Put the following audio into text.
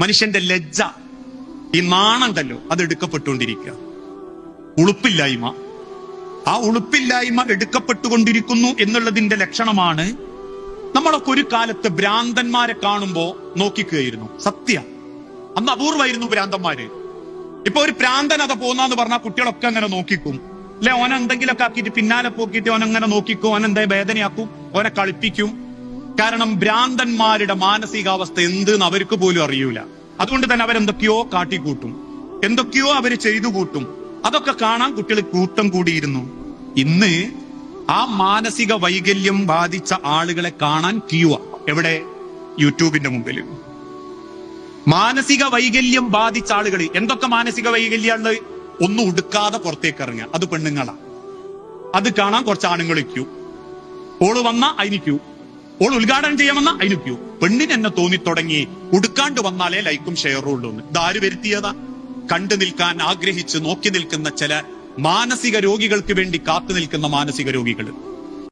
മനുഷ്യന്റെ ലജ്ജ, ഈ നാണുണ്ടല്ലോ, അത് എടുക്കപ്പെട്ടുകൊണ്ടിരിക്കുക. ഉളുപ്പില്ലായ്മ, ആ ഉളുപ്പില്ലായ്മ എടുക്കപ്പെട്ടുകൊണ്ടിരിക്കുന്നു എന്നുള്ളതിന്റെ ലക്ഷണമാണ്. നമ്മളൊക്കെ ഒരു കാലത്ത് ഭ്രാന്തന്മാരെ കാണുമ്പോ നോക്കിക്കുകയായിരുന്നു. സത്യ, അന്ന് അപൂർവമായിരുന്നു ഭ്രാന്തന്മാര്. ഇപ്പൊ ഒരു ഭ്രാന്തൻ അത പോന്നാന്ന് പറഞ്ഞാൽ കുട്ടികളൊക്കെ അങ്ങനെ നോക്കിക്കും, അല്ലെ? ഓനെ എന്തെങ്കിലുമൊക്കെ ആക്കിയിട്ട് പിന്നാലെ പോക്കിയിട്ട് ഓനങ്ങനെ നോക്കിക്കും, ഓനെന്താ വേദനയാക്കും, ഓനെ കളിപ്പിക്കും. കാരണം ഭ്രാന്തന്മാരുടെ മാനസികാവസ്ഥ എന്തെന്ന് അവർക്ക് പോലും അറിയൂല. അതുകൊണ്ട് തന്നെ അവരെന്തൊക്കെയോ കാട്ടിക്കൂട്ടും, എന്തൊക്കെയോ അവര് ചെയ്തു കൂട്ടും. അതൊക്കെ കാണാൻ കുട്ടികൾ കൂട്ടം കൂടിയിരുന്നു. ഇന്ന് ആ മാനസിക വൈകല്യം ബാധിച്ച ആളുകളെ കാണാൻ ക്യൂവാ. എവിടെ? യൂട്യൂബിന്റെ മുമ്പിൽ. മാനസിക വൈകല്യം ബാധിച്ച ആളുകൾ, എന്തൊക്കെ മാനസിക വൈകല്യമുള്ളത്? ഒന്നും ഉടുക്കാതെ പുറത്തേക്ക് ഇറങ്ങുക, അത് പെണ്ണുങ്ങളാ. അത് കാണാൻ കുറച്ച് ആണുങ്ങൾ ക്യൂ. ഓള് വന്ന അതിന് ക്യൂ, ഓൾ ഉദ്ഘാടനം ചെയ്യാമെന്ന അതിന് ക്യൂ. പെണ്ണിന് എന്നെ തോന്നി തുടങ്ങി ഉടുക്കാണ്ട് വന്നാലേ ലൈക്കും ഷെയറും ഉള്ളൂ എന്ന്. ഇതാര് വരുത്തിയതാ? കണ്ടു നിൽക്കാൻ ആഗ്രഹിച്ച് നോക്കി നിൽക്കുന്ന ചില മാനസിക രോഗികൾക്ക് വേണ്ടി കാത്തു നിൽക്കുന്ന മാനസിക രോഗികൾ.